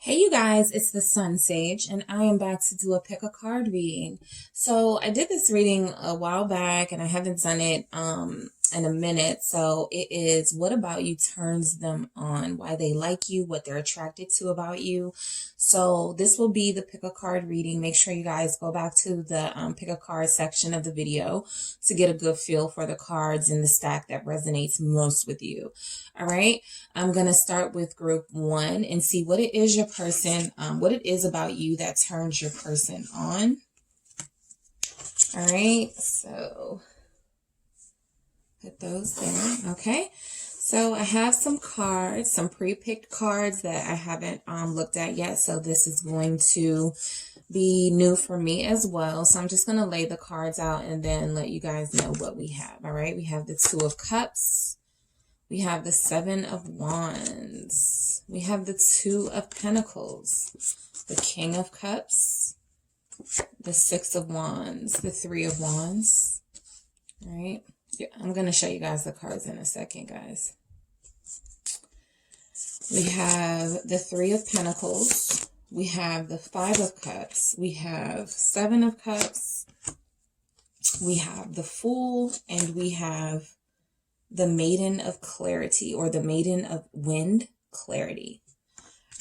Hey you guys, it's the Sun Sage, and I am back to do a pick a card reading. So I did this reading a while back, and I haven't done it in a minute. So it is what about you turns them on, why they like you, what they're attracted to about you. So this will be the pick a card reading. Make sure you guys go back to the pick a card section of the video to get a good feel for the cards in the stack that resonates most with you. All right. I'm going to start with group one and see what it is your person, what it is about you that turns your person on. All right. So put those there. Okay. So I have some cards, some pre-picked cards that I haven't looked at yet. So this is going to be new for me as well. So I'm just going to lay the cards out and then let you guys know what we have. All right. We have the Two of Cups. We have the Seven of Wands. We have the Two of Pentacles, the King of Cups, the Six of Wands, the Three of Wands. All right. Yeah, I'm going to show you guys the cards in a second, guys. We have the Three of Pentacles. We have the Five of Cups. We have Seven of Cups. We have the Fool, and we have the Maiden of Clarity, or the Maiden of Wind Clarity.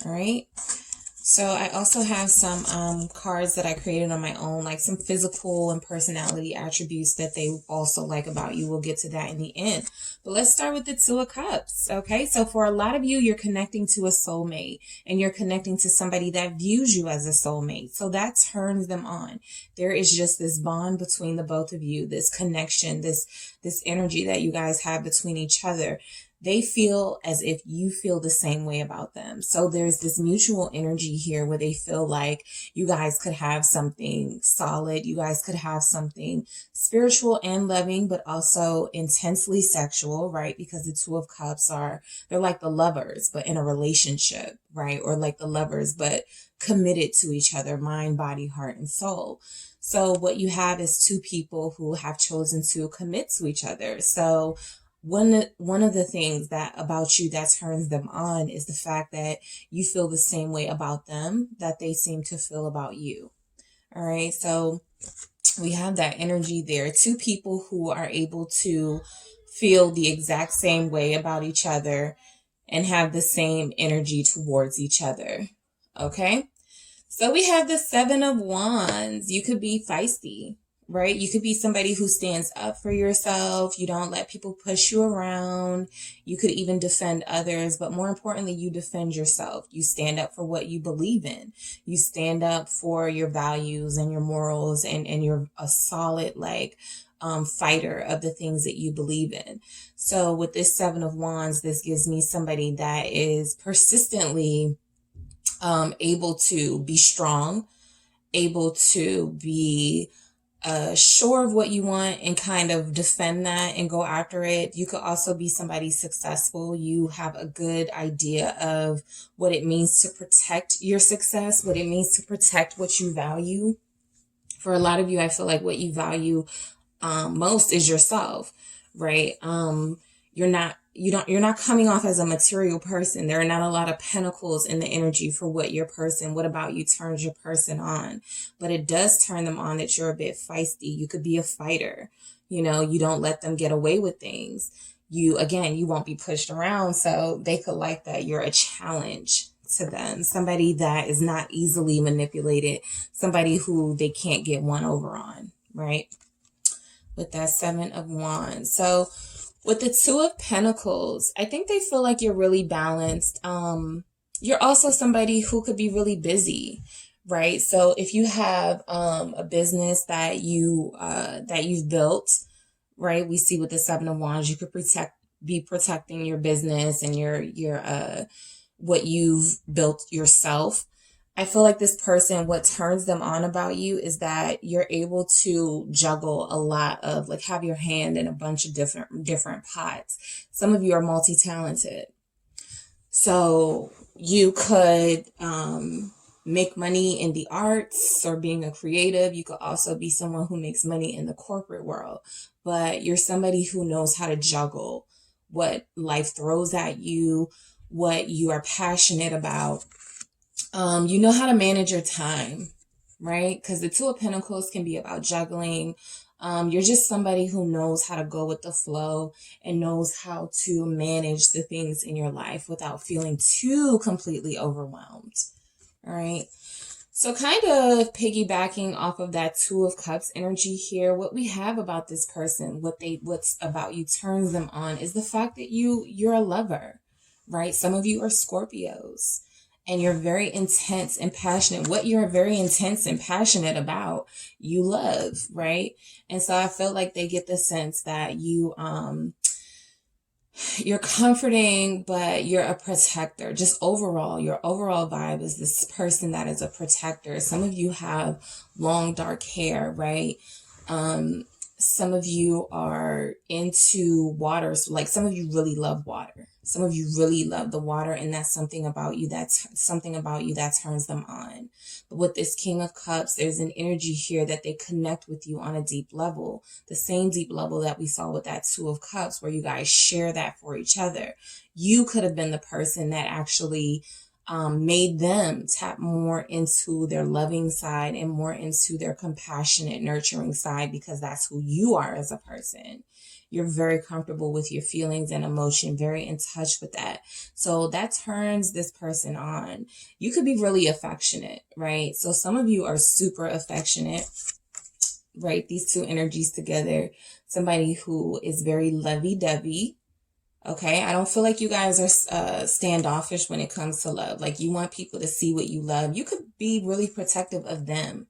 All right. So I also have some cards that I created on my own, like some physical and personality attributes that they also like about you. We'll get to that in the end. But let's start with the Two of Cups. Okay. So for a lot of you, you're connecting to a soulmate, and you're connecting to somebody that views you as a soulmate. So that turns them on. There is just this bond between the both of you, this connection, this energy that you guys have between each other. They feel as if you feel the same way about them. So there's this mutual energy here where they feel like you guys could have something solid. You guys could have something spiritual and loving, but also intensely sexual, right? Because the Two of Cups they're like the lovers, but in a relationship, right? Or like the lovers, but committed to each other, mind, body, heart, and soul. So what you have is two people who have chosen to commit to each other. So one of the things that about you that turns them on is the fact that you feel the same way about them that they seem to feel about you. All right. So we have that energy there. Two people who are able to feel the exact same way about each other and have the same energy towards each other. Okay. So we have the Seven of Wands. You could be feisty, right? You could be somebody who stands up for yourself. You don't let people push you around. You could even defend others, but more importantly, you defend yourself. You stand up for what you believe in. You stand up for your values and your morals, and you're a solid, fighter of the things that you believe in. So with this Seven of Wands, this gives me somebody that is persistently able to be strong, able to be sure of what you want and kind of defend that and go after it. You could also be somebody successful. You have a good idea of what it means to protect your success, what it means to protect what you value. For a lot of you, I feel like what you value most is yourself, right? You're not coming off as a material person. There are not a lot of pentacles in the energy for what about you turns your person on. But it does turn them on that you're a bit feisty. You could be a fighter. You don't let them get away with things. You won't be pushed around. So they could like that. You're a challenge to them. Somebody that is not easily manipulated. Somebody who they can't get one over on, right? With that Seven of Wands. So with the Two of Pentacles, I think they feel like you're really balanced. You're also somebody who could be really busy, right? So if you have a business that you've built, right? We see with the Seven of Wands, you could be protecting your business and your what you've built yourself. I feel like this person, what turns them on about you is that you're able to juggle a lot of, have your hand in a bunch of different pots. Some of you are multi-talented. So you could make money in the arts or being a creative. You could also be someone who makes money in the corporate world. But you're somebody who knows how to juggle what life throws at you, what you are passionate about, You know how to manage your time, right? Because the Two of Pentacles can be about juggling. You're just somebody who knows how to go with the flow and knows how to manage the things in your life without feeling too completely overwhelmed. All right. So kind of piggybacking off of that Two of Cups energy here, what we have about this person, what's about you turns them on is the fact that you're a lover, right? Some of you are Scorpios and you're very intense and passionate. What you're very intense and passionate about, you love, right? And so I feel like they get the sense that you're comforting, but you're a protector. Just overall, your overall vibe is this person that is a protector. Some of you have long, dark hair, right? Some of you are into water. So like some of you really love water. Some of you really love the water, and that's something about you that turns them on. But with this King of Cups, there's an energy here that they connect with you on a deep level. The same deep level that we saw with that Two of Cups, where you guys share that for each other. You could have been the person that actually made them tap more into their loving side and more into their compassionate, nurturing side, because that's who you are as a person. You're very comfortable with your feelings and emotion, very in touch with that. So that turns this person on. You could be really affectionate, right? So some of you are super affectionate, right? These two energies together. Somebody who is very lovey-dovey. Okay, I don't feel like you guys are standoffish when it comes to love. Like you want people to see what you love. You could be really protective of them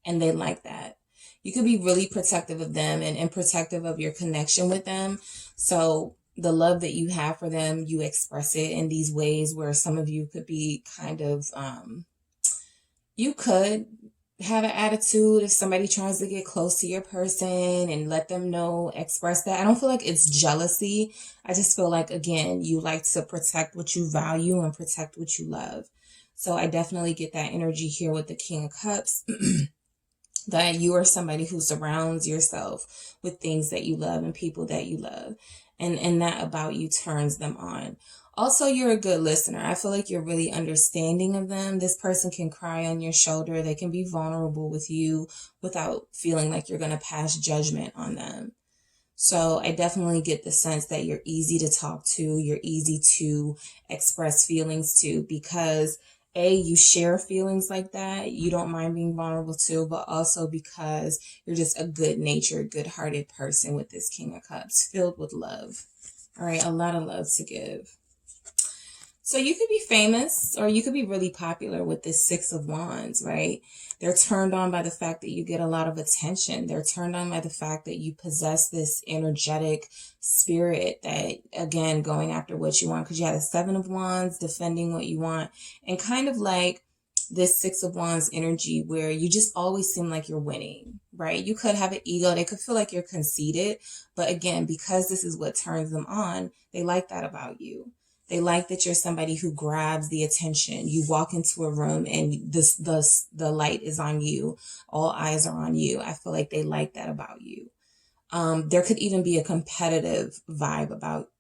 and they like that. You could be really protective of them and protective of your connection with them. So the love that you have for them, you express it in these ways where some of you could be kind of, you could have an attitude if somebody tries to get close to your person and let them know, express that. I don't feel like it's jealousy. I just feel like, again, you like to protect what you value and protect what you love. So I definitely get that energy here with the King of Cups. That you are somebody who surrounds yourself with things that you love and people that you love. And that about you turns them on. Also, you're a good listener. I feel like you're really understanding of them. This person can cry on your shoulder. They can be vulnerable with you without feeling like you're going to pass judgment on them. So I definitely get the sense that you're easy to talk to. You're easy to express feelings to because you share feelings like that. You don't mind being vulnerable too, but also because you're just a good-natured, good-hearted person with this King of Cups, filled with love. All right, a lot of love to give. So you could be famous or you could be really popular with this Six of Wands, right? They're turned on by the fact that you get a lot of attention. They're turned on by the fact that you possess this energetic spirit that, again, going after what you want, because you had a Seven of Wands defending what you want, and kind of like this Six of Wands energy where you just always seem like you're winning, right? You could have an ego. They could feel like you're conceited. But again, because this is what turns them on, they like that about you. They like that you're somebody who grabs the attention. You walk into a room and the light is on you. All eyes are on you. I feel like they like that about you. There could even be a competitive vibe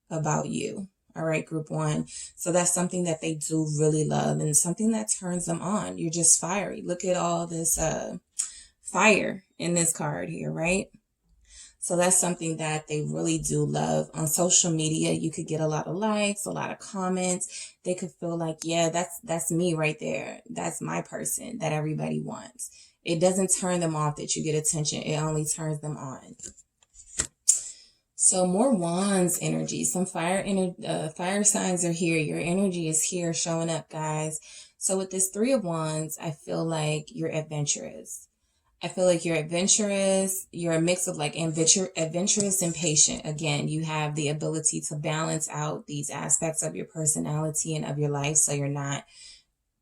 about you. All right, group one. So that's something that they do really love and something that turns them on. You're just fiery. Look at all this fire in this card here, right? So that's something that they really do love. On social media, you could get a lot of likes, a lot of comments. They could feel like, yeah, that's me right there. That's my person that everybody wants. It doesn't turn them off that you get attention. It only turns them on. So more Wands energy. Some fire signs are here. Your energy is here showing up, guys. So with this Three of Wands, I feel like you're adventurous. I feel like you're adventurous. You're a mix of like adventurous and patient. Again, you have the ability to balance out these aspects of your personality and of your life. So you're not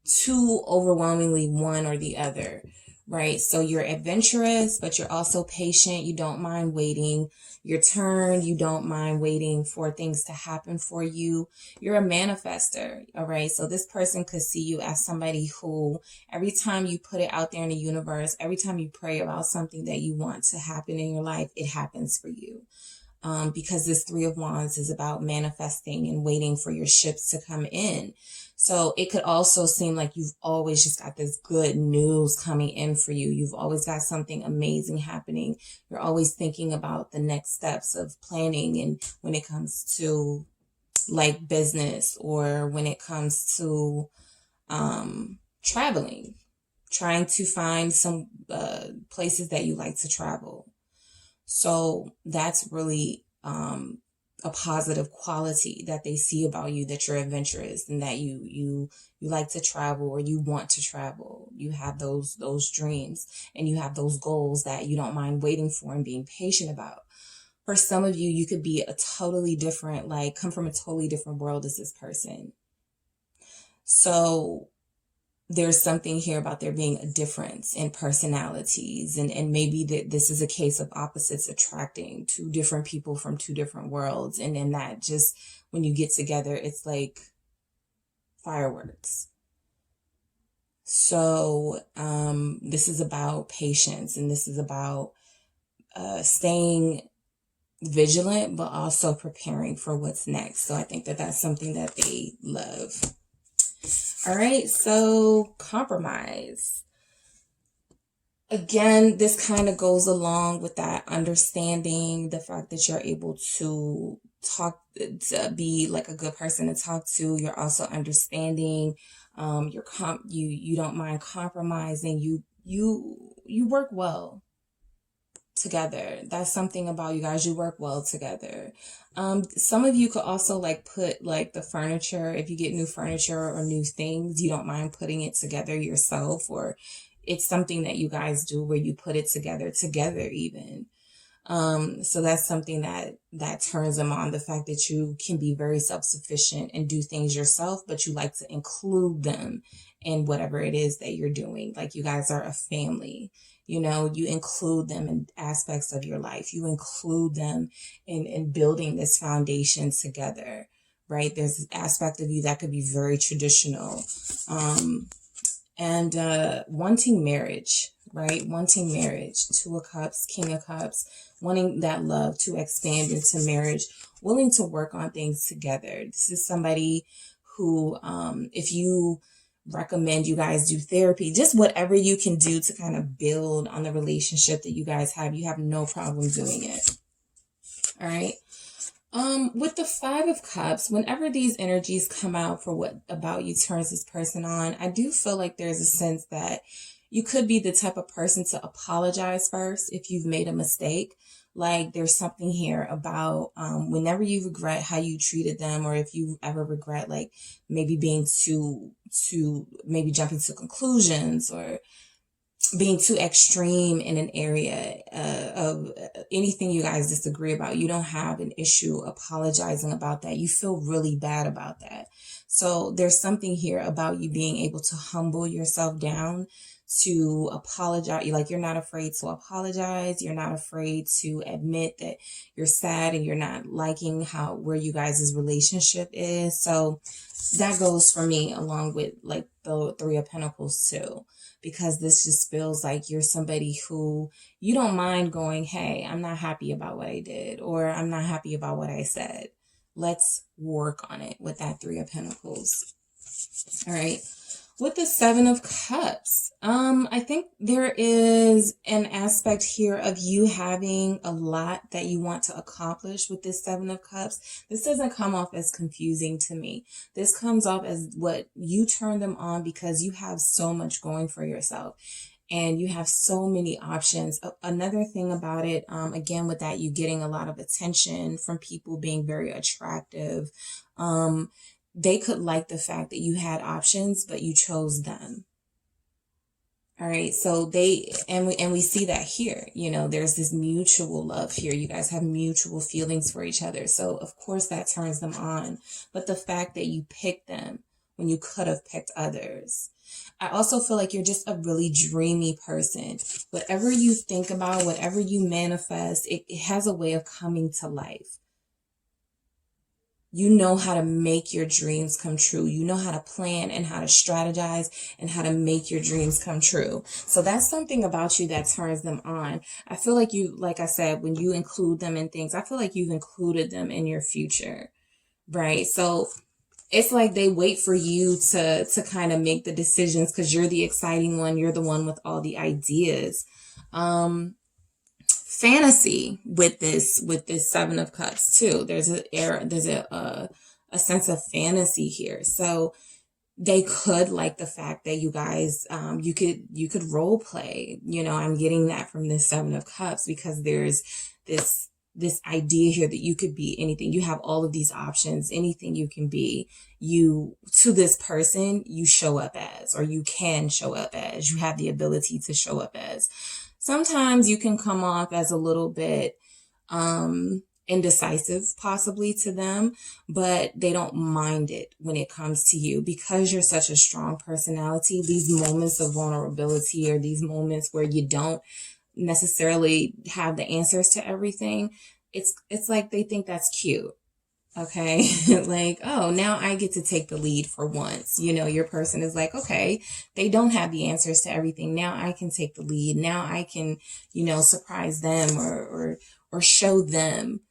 too overwhelmingly one or the other, right? So you're adventurous, but you're also patient. You don't mind waiting your turn. You don't mind waiting for things to happen for you. You're a manifester. All right. So this person could see you as somebody who every time you put it out there in the universe, every time you pray about something that you want to happen in your life, it happens for you. because this Three of Wands is about manifesting and waiting for your ships to come in. So it could also seem like you've always just got this good news coming in for you. You've always got something amazing happening. You're always thinking about the next steps of planning, and when it comes to like business, or when it comes to traveling, trying to find some places that you like to travel. So that's really a positive quality that they see about you, that you're adventurous and that you like to travel, or you want to travel. You have those dreams, and you have those goals that you don't mind waiting for and being patient about. For some of you, you could be a totally different, like come from a totally different world as this person. So there's something here about there being a difference in personalities, and maybe that this is a case of opposites attracting, two different people from two different worlds. And then that just, when you get together, it's like fireworks. So this is about patience, and this is about staying vigilant, but also preparing for what's next. So I think that that's something that they love. All right, so compromise. Again, this kind of goes along with that understanding, the fact that you're able to talk, to be like a good person to talk to. You're also understanding. You don't mind compromising. You work well together. That's something about you guys. You work well together. Some of you could also like put like the furniture, if you get new furniture or new things, you don't mind putting it together yourself, or it's something that you guys do where you put it together even. So that's something that turns them on, the fact that you can be very self-sufficient and do things yourself, but you like to include them in whatever it is that you're doing. Like you guys are a family. You know, you include them in aspects of your life. You include them in building this foundation together, right? There's an aspect of you that could be very traditional. And wanting marriage, right? Wanting marriage. Two of Cups, King of Cups, wanting that love to expand into marriage, willing to work on things together. This is somebody who, if you recommend you guys do therapy, just whatever you can do to kind of build on the relationship that you guys have, you have no problem doing it. All right. With the Five of Cups, whenever these energies come out for what about you turns this person on, I do feel like there's a sense that you could be the type of person to apologize first if you've made a mistake. Like there's something here about whenever you regret how you treated them, or if you ever regret like maybe being too maybe jumping to conclusions, or being too extreme in an area of anything you guys disagree about. You don't have an issue apologizing about that. You feel really bad about that. So there's something here about you being able to humble yourself down to apologize. Like you're not afraid to apologize. You're not afraid to admit that you're sad and you're not liking where you guys' relationship is. So that goes for me along with like the Three of Pentacles too, because this just feels like you're somebody who you don't mind going, hey, I'm not happy about what I did, or I'm not happy about what I said. Let's work on it with that Three of Pentacles. All right. With the Seven of Cups, I think there is an aspect here of you having a lot that you want to accomplish with this Seven of Cups. This doesn't come off as confusing to me. This comes off as what you turn them on because you have so much going for yourself and you have so many options. Another thing about it, again, with that, you getting a lot of attention from people, being very attractive. They could like the fact that you had options, but you chose them. All right. So we see that here, you know, there's this mutual love here. You guys have mutual feelings for each other. So of course that turns them on, but the fact that you picked them when you could have picked others. I also feel like you're just a really dreamy person. Whatever you think about, whatever you manifest, it has a way of coming to life. You know how to make your dreams come true. You know how to plan and how to strategize and how to make your dreams come true. So that's something about you that turns them on. I feel like you, like I said, when you include them in things, I feel like you've included them in your future, right? So it's like they wait for you to kind of make the decisions because you're the exciting one. You're the one with all the ideas. Fantasy with this Seven of Cups too. There's a sense of fantasy here. So they could like the fact that you guys you could role play. I'm getting that from this Seven of Cups because there's this idea here that you could be anything. You have all of these options, anything you can be. You, to this person, you show up as, or you can show up as. You have the ability to show up as. Sometimes you can come off as a little bit indecisive, possibly to them, but they don't mind it when it comes to you because you're such a strong personality. These moments of vulnerability or these moments where you don't necessarily have the answers to everything, it's like they think that's cute. Okay. Like, oh, now I get to take the lead for once. Your person is like, okay, they don't have the answers to everything. Now I can take the lead. Now I can, surprise them or show them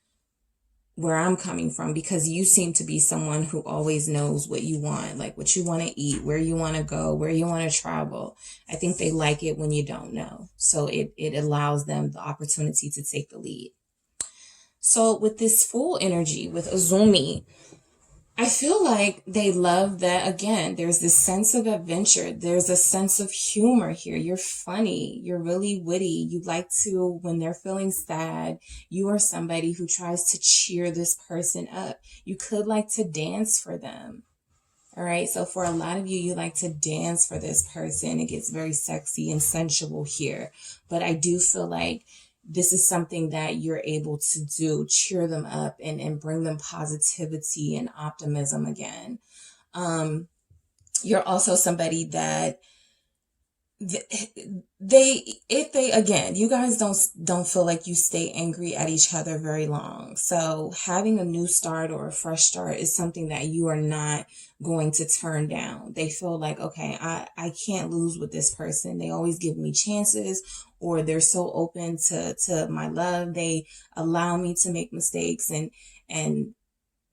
where I'm coming from because you seem to be someone who always knows what you want, like what you want to eat, where you want to go, where you want to travel. I think they like it when you don't know. So it allows them the opportunity to take the lead. So with this Fool energy, with Azumi, I feel like they love that, again, there's this sense of adventure. There's a sense of humor here. You're funny. You're really witty. You like to, when they're feeling sad, you are somebody who tries to cheer this person up. You could like to dance for them. All right. So for a lot of you, you like to dance for this person. It gets very sexy and sensual here. But I do feel like this is something that you're able to do, cheer them up and bring them positivity and optimism again. You're also somebody that again, you guys don't feel like you stay angry at each other very long. So having a new start or a fresh start is something that you are not going to turn down. They feel like, okay, I can't lose with this person. They always give me chances, or they're so open to my love. They allow me to make mistakes and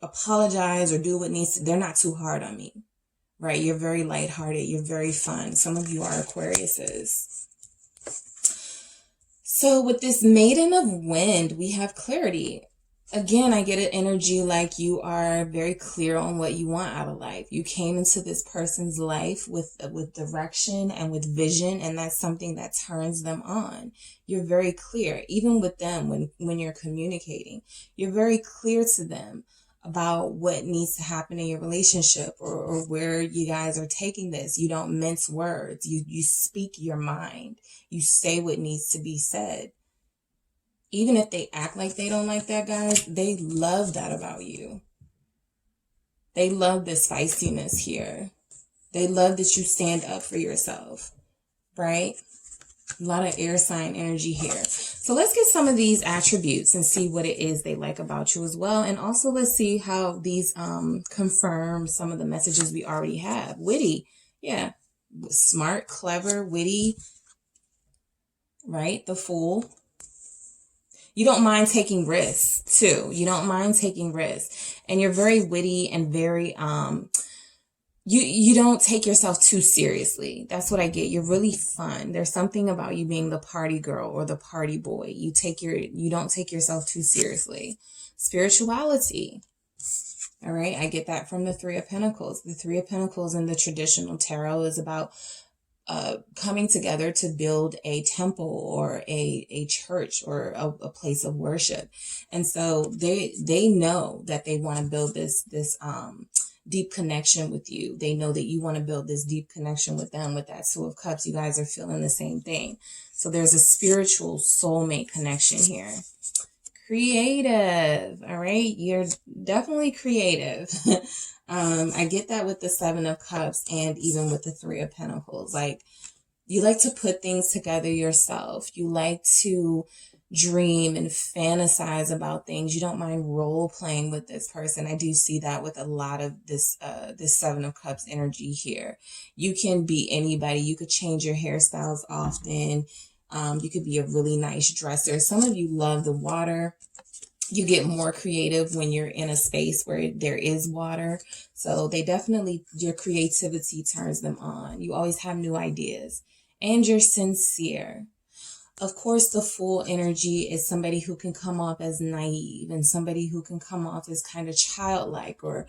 apologize or do what needs to. They're not too hard on me. Right? You're very lighthearted. You're very fun. Some of you are Aquariuses. So with this Maiden of Wind, we have clarity. Again, I get an energy like you are very clear on what you want out of life. You came into this person's life with direction and with vision, and that's something that turns them on. You're very clear. Even with them, when you're communicating, you're very clear to them about what needs to happen in your relationship or where you guys are taking this. You don't mince words. You speak your mind. You say what needs to be said. Even if they act like they don't like that, guys, they love that about you. They love this feistiness here. They love that you stand up for yourself, right? A lot of air sign energy here. So let's get some of these attributes and see what it is they like about you as well. And also let's see how these confirm some of the messages we already have. Witty. Yeah. Smart, clever, witty. Right? The Fool. You don't mind taking risks too. You don't mind taking risks. And you're very witty and very You don't take yourself too seriously. That's what I get. You're really fun. There's something about you being the party girl or the party boy. You don't take yourself too seriously. Spirituality. All right. I get that from the Three of Pentacles. The Three of Pentacles in the traditional tarot is about coming together to build a temple or a church or a place of worship. And so they know that they want to build this deep connection with you. They know that you want to build this deep connection with them. With that Two of Cups, you guys are feeling the same thing. So there's a spiritual soulmate connection here. Creative. All right. You're definitely creative. I get that with the Seven of Cups and even with the Three of Pentacles. Like, you like to put things together yourself. You like to dream and fantasize about things. You don't mind role playing with this person. I do see that with a lot of this Seven of Cups energy here. You can be anybody. You could change your hairstyles often. You could be a really nice dresser. Some of you love the water. You get more creative when you're in a space where there is water. So they definitely, your creativity turns them on. You always have new ideas and you're sincere. Of course, the Fool energy is somebody who can come off as naive and somebody who can come off as kind of childlike or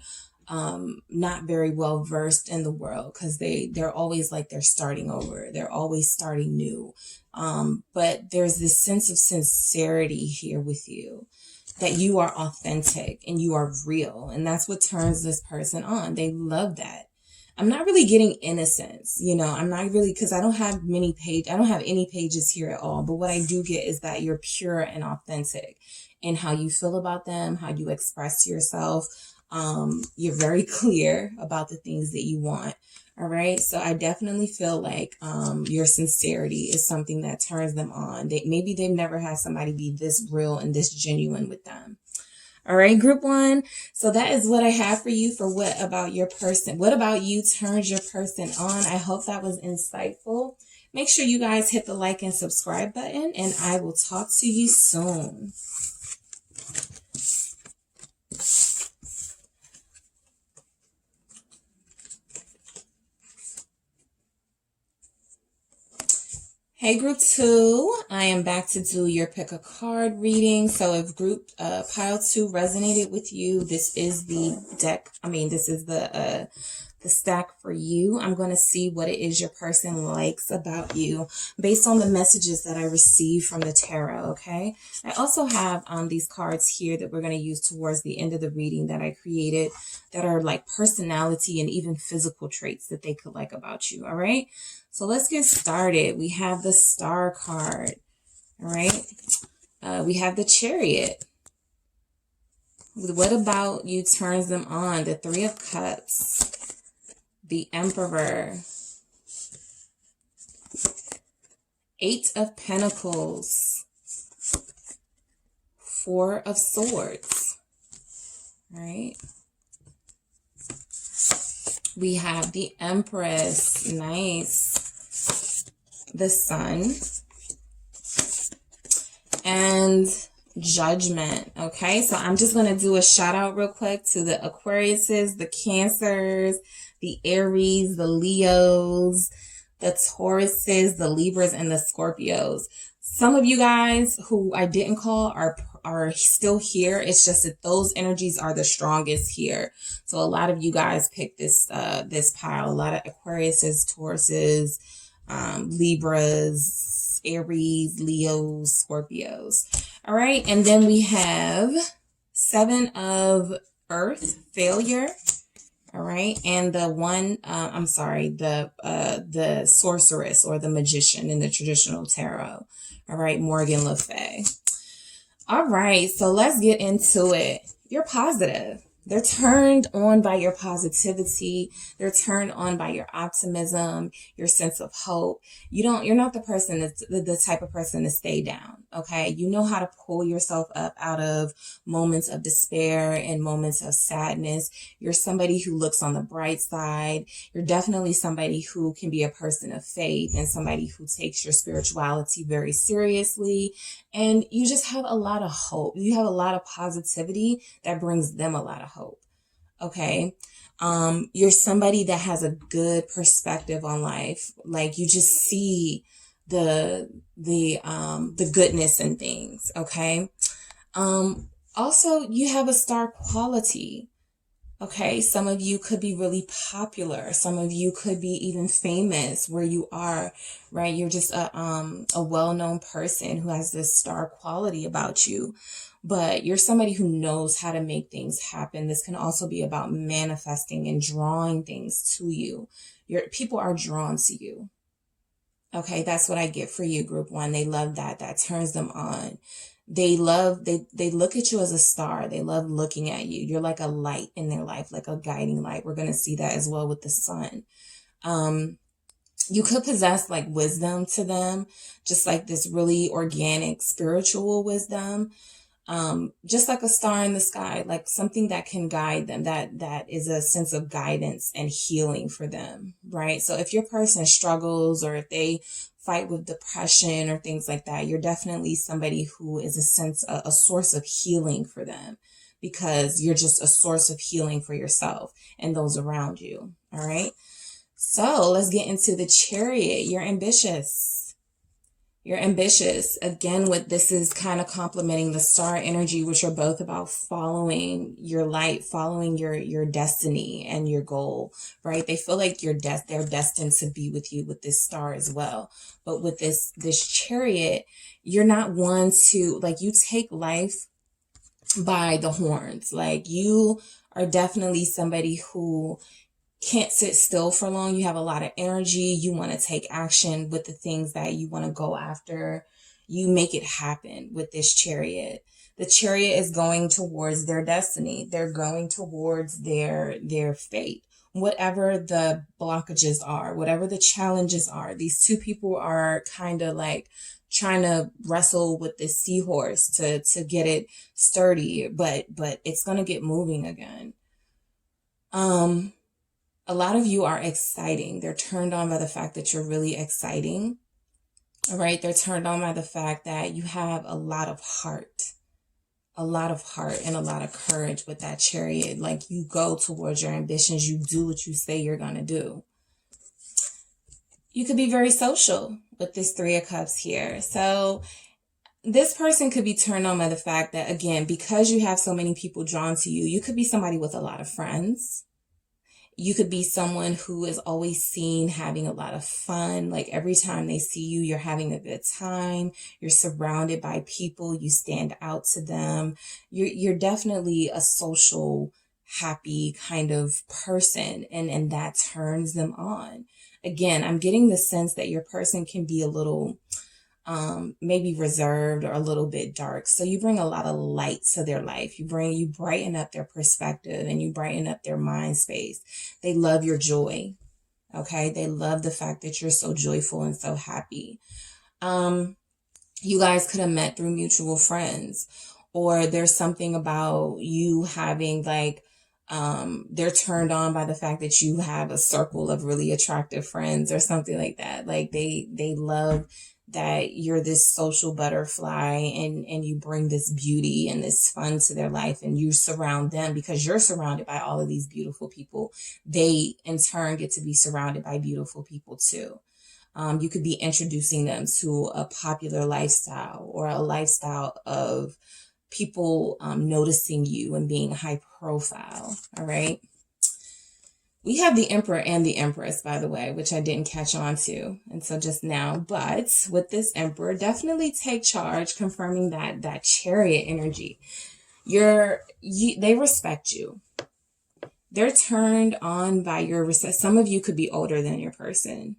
not very well versed in the world, because they're always like they're starting over. They're always starting new. But there's this sense of sincerity here with you, that you are authentic and you are real. And that's what turns this person on. They love that. I'm not really getting innocence, you know, I'm not really, because I don't have any pages here at all. But what I do get is that you're pure and authentic in how you feel about them, how you express yourself. You're very clear about the things that you want. All right. So I definitely feel like your sincerity is something that turns them on. Maybe they've never had somebody be this real and this genuine with them. All right, group one. So that is what I have for you for what about your person. What about you turns your person on? I hope that was insightful. Make sure you guys hit the like and subscribe button, and I will talk to you soon. Hey, group two, I am back to do your pick a card reading. So if group pile two resonated with you, this is the deck. This is the stack for you. I'm going to see what it is your person likes about you based on the messages that I received from the tarot. Okay. I also have these cards here that we're going to use towards the end of the reading that I created that are like personality and even physical traits that they could like about you. All right. So let's get started. We have the Star card. All right. We have the Chariot. What about you turns them on? The Three of Cups. The Emperor. Eight of Pentacles. Four of Swords. All right. We have the Empress. Nice. The Sun. And Judgment. Okay, so I'm just going to do a shout out real quick to the Aquariuses, the Cancers, the Aries, the Leos, the Tauruses, the Libras, and the Scorpios. Some of you guys who I didn't call are still here. It's just that those energies are the strongest here. So a lot of you guys picked this pile. A lot of Aquariuses, Tauruses, Libras, Aries, Leos, Scorpios. All right. And then we have Seven of Earth, Failure. All right. And the one, the Sorceress or the Magician in the traditional tarot. All right. Morgan Le Fay. All right. So let's get into it. You're positive. They're turned on by your positivity. They're turned on by your optimism, your sense of hope. You're not the person that's the type of person to stay down. Okay. You know how to pull yourself up out of moments of despair and moments of sadness. You're somebody who looks on the bright side. You're definitely somebody who can be a person of faith and somebody who takes your spirituality very seriously. And you just have a lot of hope. You have a lot of positivity that brings them a lot of hope. Okay. You're somebody that has a good perspective on life. Like you just see the goodness in things. Okay. Also you have a star quality. Okay. Some of you could be really popular. Some of you could be even famous where you are, right? You're just a well-known person who has this star quality about you, but you're somebody who knows how to make things happen. This can also be about manifesting and drawing things to you. People are drawn to you. Okay. That's what I get for you, group one. They love that. That turns them on. They look at you as a star. They love looking at you. You're like a light in their life, like a guiding light. We're going to see that as well with the Sun. You could possess like wisdom to them, just like this really organic spiritual wisdom, just like a star in the sky, like something that can guide them, that is a sense of guidance and healing for them, right? So if your person struggles, or if they fight with depression or things like that, you're definitely somebody who is a source of healing for them, because you're just a source of healing for yourself and those around you. All right. So let's get into the Chariot. You're ambitious. You're ambitious. Again, what this is kind of complementing the star energy, which are both about following your light, following your destiny and your goal, right? They feel like they're destined to be with you with this star as well. But with this Chariot, you're not one to, like, you take life by the horns. Like, you are definitely somebody who can't sit still for long. You have a lot of energy. You want to take action with the things that you want to go after. You make it happen with this Chariot. The Chariot is going towards their destiny. They're going towards their fate. Whatever the blockages are, whatever the challenges are, these two people are kind of like trying to wrestle with this seahorse to get it sturdy, but it's going to get moving again. A lot of you are exciting. They're turned on by the fact that you're really exciting. All right. They're turned on by the fact that you have a lot of heart and a lot of courage with that Chariot. Like, you go towards your ambitions. You do what you say you're going to do. You could be very social with this Three of Cups here. So this person could be turned on by the fact that, again, because you have so many people drawn to you, you could be somebody with a lot of friends. You could be someone who is always seen having a lot of fun. Like, every time they see you, you're having a good time. You're surrounded by people. You stand out to them. You're definitely a social, happy kind of person. And that turns them on. Again, I'm getting the sense that your person can be a little maybe reserved or a little bit dark. So you bring a lot of light to their life. You brighten up their perspective, and you brighten up their mind space. They love your joy. Okay. They love the fact that you're so joyful and so happy. You guys could have met through mutual friends, or there's something about you having like, they're turned on by the fact that you have a circle of really attractive friends or something like that. Like, they love that you're this social butterfly, and you bring this beauty and this fun to their life, and you surround them because you're surrounded by all of these beautiful people. They in turn get to be surrounded by beautiful people too. You could be introducing them to a popular lifestyle, or a lifestyle of people noticing you and being high profile. All right. We have the Emperor and the Empress, by the way, which I didn't catch on to until just now. But with this Emperor, definitely take charge, confirming that Chariot energy. They respect you. They're turned on by your respect. Some of you could be older than your person.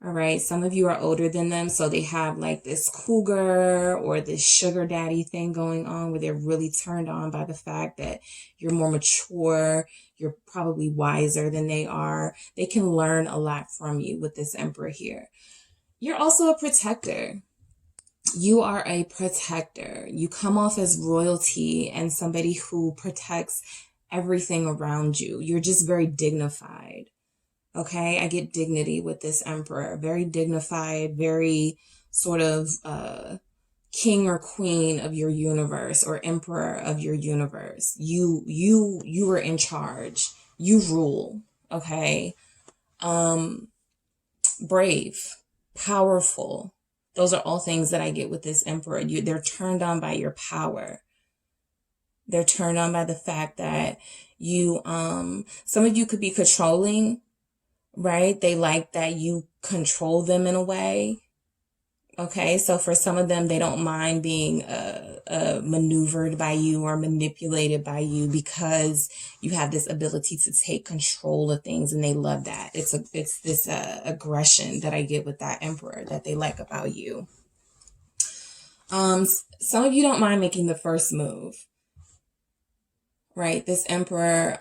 All right. Some of you are older than them. So they have like this cougar or this sugar daddy thing going on, where they're really turned on by the fact that you're more mature. You're probably wiser than they are. They can learn a lot from you with this Emperor here. You're also a protector. You are a protector. You come off as royalty and somebody who protects everything around you. You're just very dignified. Okay, I get dignity with this Emperor. Very dignified, very sort of king or queen of your universe, or emperor of your universe. You are in charge. You rule. Okay. Brave, powerful. Those are all things that I get with this Emperor. They're turned on by your power. They're turned on by the fact that you, some of you could be controlling. Right? They like that you control them in a way. Okay. So for some of them, they don't mind being maneuvered by you or manipulated by you, because you have this ability to take control of things, and they love that. It's this aggression that I get with that Emperor that they like about you. Some of you don't mind making the first move. Right? This Emperor,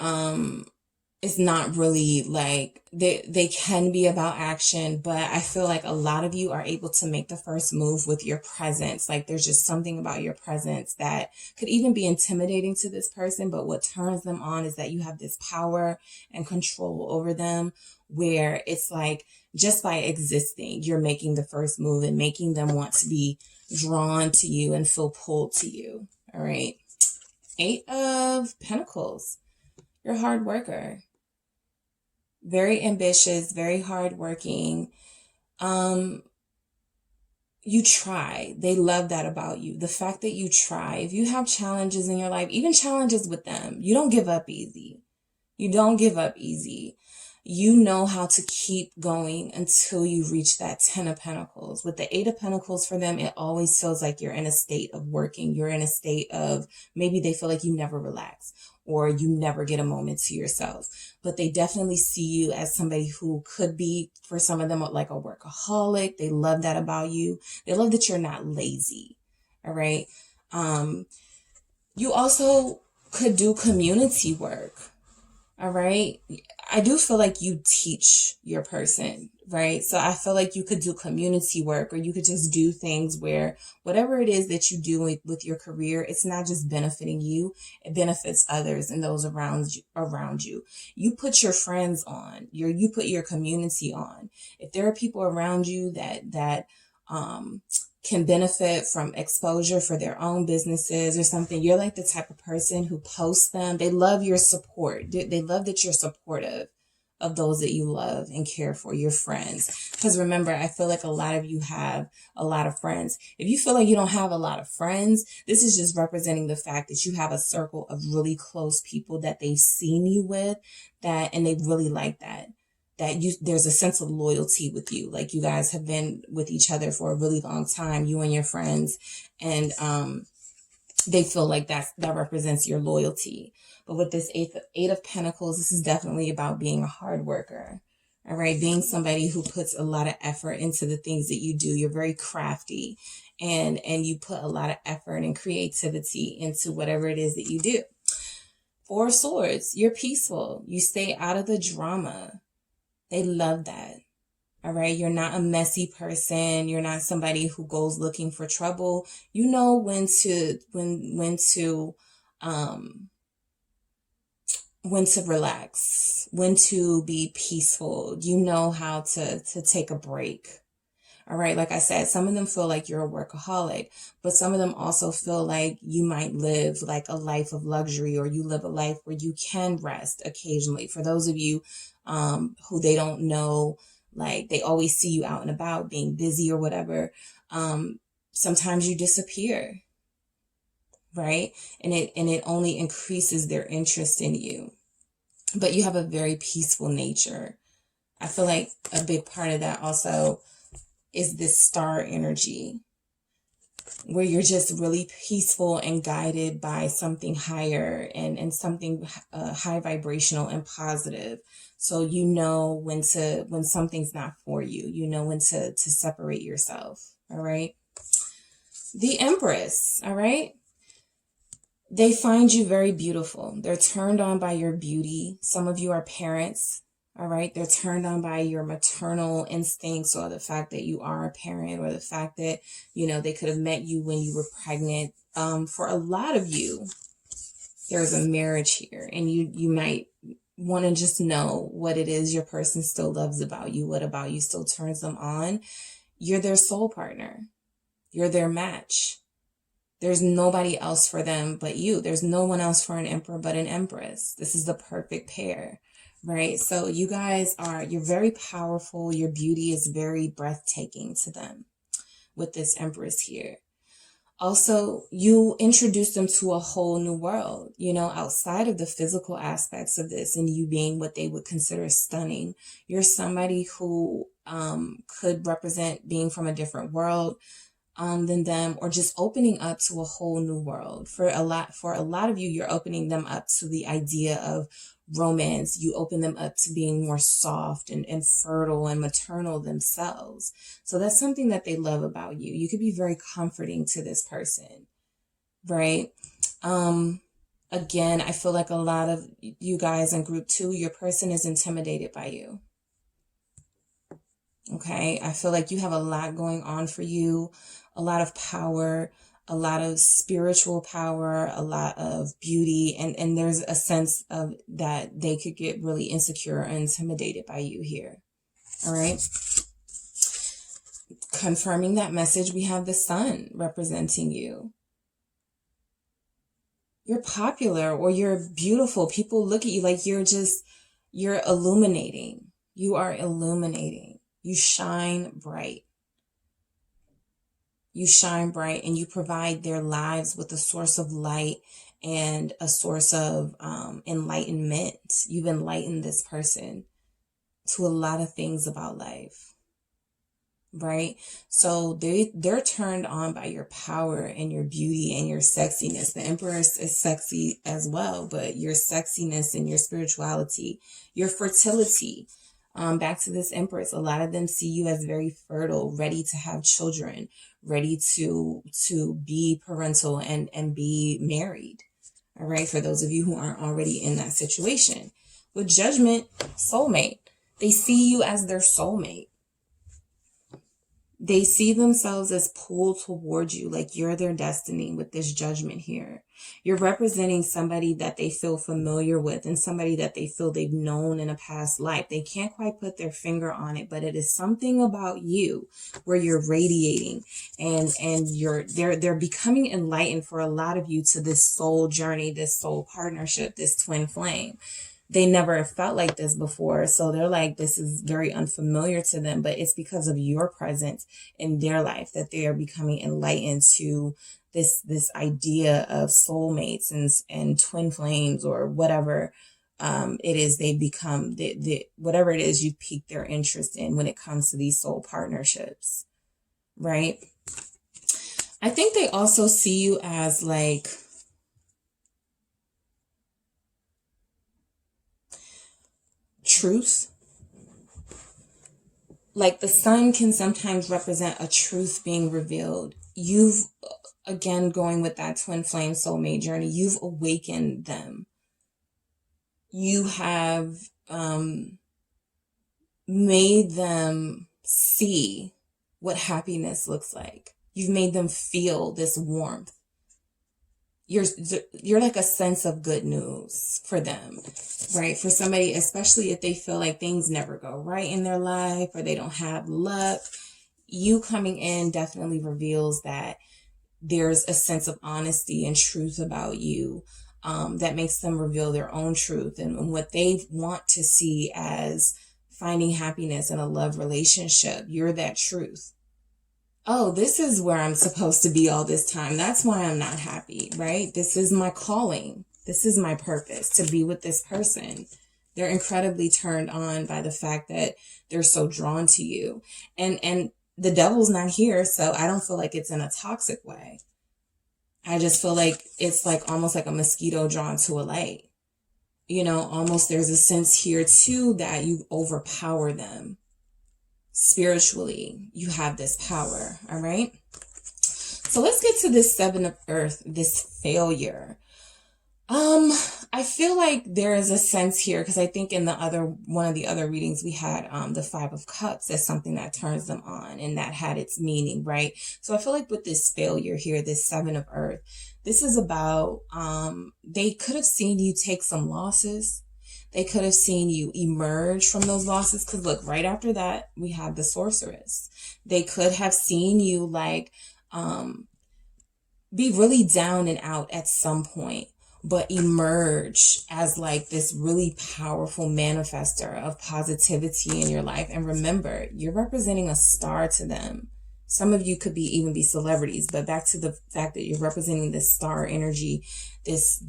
it's not really like they can be about action, but I feel like a lot of you are able to make the first move with your presence. Like there's just something about your presence that could even be intimidating to this person, but what turns them on is that you have this power and control over them, where it's like just by existing, you're making the first move and making them want to be drawn to you and feel pulled to you. All right. 8 of Pentacles. You're a hard worker. Very ambitious, very hardworking. You try. They love that about you. The fact that you try. If you have challenges in your life, even challenges with them, you don't give up easy. You don't give up easy. You know how to keep going until you reach that 10 of Pentacles. With the 8 of Pentacles for them, it always feels like you're in a state of working. You're in a state of, maybe they feel like you never relax or you never get a moment to yourself. But they definitely see you as somebody who could be, for some of them, like a workaholic. They love that about you. They love that you're not lazy. All right. You also could do community work. All right. I do feel like you teach your person, right? So I feel like you could do community work, or you could just do things where whatever it is that you do with your career, it's not just benefiting you, it benefits others and those around you. You put your friends on, you put your community on. If there are people around you that can benefit from exposure for their own businesses or something, you're like the type of person who posts them. They love your support. They love that you're supportive of those that you love and care for, your friends. Because remember, I feel like a lot of you have a lot of friends. If you feel like you don't have a lot of friends, this is just representing the fact that you have a circle of really close people that they've seen you with, and they really like that. There's a sense of loyalty with you. Like you guys have been with each other for a really long time, you and your friends. And they feel like that represents your loyalty. But with this eight of Pentacles, this is definitely about being a hard worker. All right. Being somebody who puts a lot of effort into the things that you do. You're very crafty and you put a lot of effort and creativity into whatever it is that you do. 4 of Swords. You're peaceful. You stay out of the drama. They love that. All right. You're not a messy person. You're not somebody who goes looking for trouble. You know when to relax, when to be peaceful. You know how to take a break. All right. Like I said, some of them feel like you're a workaholic, but some of them also feel like you might live like a life of luxury, or you live a life where you can rest occasionally. For those of you who they don't know, like they always see you out and about being busy or whatever. Sometimes you disappear, right? And it only increases their interest in you. But you have a very peaceful nature. I feel like a big part of that also is this star energy, where you're just really peaceful and guided by something higher and something high vibrational and positive. So you know when something's not for you, you know when to separate yourself. All right. The Empress. All right. They find you very beautiful. They're turned on by your beauty. Some of you are parents. All right. They're turned on by your maternal instincts, or the fact that you are a parent, or the fact that, they could have met you when you were pregnant. For a lot of you, there's a marriage here, and you might want to just know what it is your person still loves about you. What about you still turns them on? You're their soul partner. You're their match. There's nobody else for them but you. There's no one else for an emperor but an empress. This is the perfect pair, right? So you guys you're very powerful. Your beauty is very breathtaking to them with this empress here. Also, you introduce them to a whole new world, outside of the physical aspects of this and you being what they would consider stunning. You're somebody who could represent being from a different world than them, or just opening up to a whole new world. For a lot of you, you're opening them up to the idea of romance. You open them up to being more soft and fertile and maternal themselves. So that's something that they love about you. You could be very comforting to this person, right? Again, I feel like a lot of you guys in group 2, your person is intimidated by you. Okay, I feel like you have a lot going on for you, a lot of power, a lot of spiritual power, a lot of beauty, and there's a sense of that they could get really insecure and intimidated by you here. All right. Confirming that message, we have the sun representing you. You're popular or you're beautiful. People look at you like you're illuminating. You are illuminating. You shine bright. You shine bright and you provide their lives with a source of light and a source of enlightenment. You've enlightened this person to a lot of things about life. Right? So they're turned on by your power and your beauty and your sexiness. The Empress is sexy as well, but your sexiness and your spirituality, your fertility. Back to this Empress, a lot of them see you as very fertile, ready to have children, ready to be parental and be married. All right. For those of you who aren't already in that situation. With Judgment, soulmate. They see you as their soulmate. They see themselves as pulled towards you, like you're their destiny with this Judgment here. You're representing somebody that they feel familiar with and somebody that they feel they've known in a past life. They can't quite put their finger on it, but it is something about you where you're radiating and they're becoming enlightened for a lot of you to this soul journey, this soul partnership, this twin flame. They never felt like this before. So they're like, this is very unfamiliar to them, but it's because of your presence in their life that they are becoming enlightened to this idea of soulmates and twin flames or whatever it is they become, whatever it is you pique their interest in when it comes to these soul partnerships, right? I think they also see you as like, truth. Like the sun can sometimes represent a truth being revealed. You've, again, going with that twin flame soulmate journey, you've awakened them. You have made them see what happiness looks like. You've made them feel this warmth. You're like a sense of good news for them, right? For somebody, especially if they feel like things never go right in their life or they don't have luck, you coming in definitely reveals that there's a sense of honesty and truth about you that makes them reveal their own truth and what they want to see as finding happiness in a love relationship. You're that truth. Oh, this is where I'm supposed to be all this time. That's why I'm not happy, right? This is my calling. This is my purpose, to be with this person. They're incredibly turned on by the fact that they're so drawn to you. And the devil's not here, so I don't feel like it's in a toxic way. I just feel like it's like almost like a mosquito drawn to a light. You know, almost there's a sense here too that you overpower them. Spiritually, you have this power, all right? So let's get to this 7 of Earth, this failure. I feel like there is a sense here, because I think in the one of the other readings we had the 5 of Cups as something that turns them on, and that had its meaning, right? So I feel like with this failure here, this 7 of Earth, this is about they could have seen you take some losses. They could have seen you emerge from those losses. Because look, right after that, we have the Sorceress. They could have seen you like be really down and out at some point, but emerge as like this really powerful manifester of positivity in your life. And remember, you're representing a star to them. Some of you could even be celebrities, but back to the fact that you're representing this star energy, this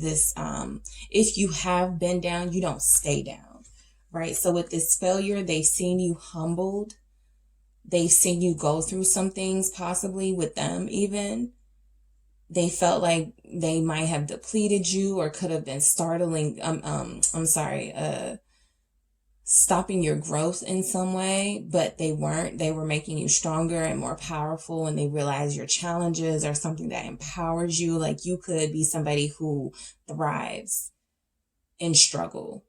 if you have been down, you don't stay down, right? So with this failure, they've seen you humbled. They've seen you go through some things, possibly with them even. They felt like they might have depleted you or could have been stopping your growth in some way, but they weren't. They were making you stronger and more powerful, and they realized your challenges are something that empowers you. Like, you could be somebody who thrives in struggle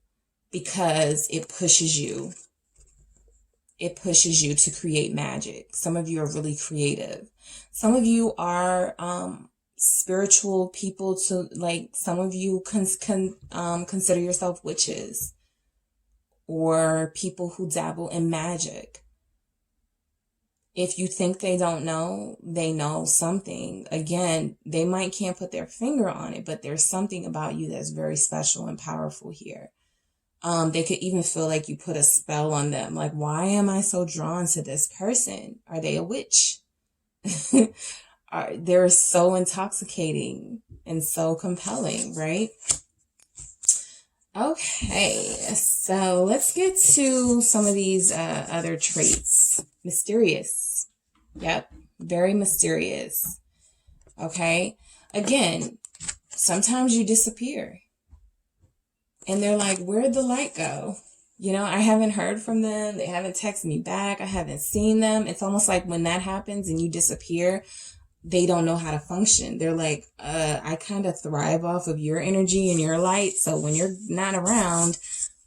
because it pushes you. It pushes you to create magic. Some of you are really creative. Some of you are spiritual people. To like, some of you consider yourself witches, or people who dabble in magic. If you think they don't know, they know something. Again, they can't put their finger on it, but there's something about you that's very special and powerful here. They could even feel like you put a spell on them. Like, why am I so drawn to this person? Are they a witch? They're so intoxicating and so compelling, right? Okay, so let's get to some of these other traits. Mysterious. Yep, very mysterious. Okay, again, sometimes you disappear. And they're like, where'd the light go? You know, I haven't heard from them. They haven't texted me back. I haven't seen them. It's almost like when that happens and you disappear, they don't know how to function. They're like, I kind of thrive off of your energy and your light. So when you're not around,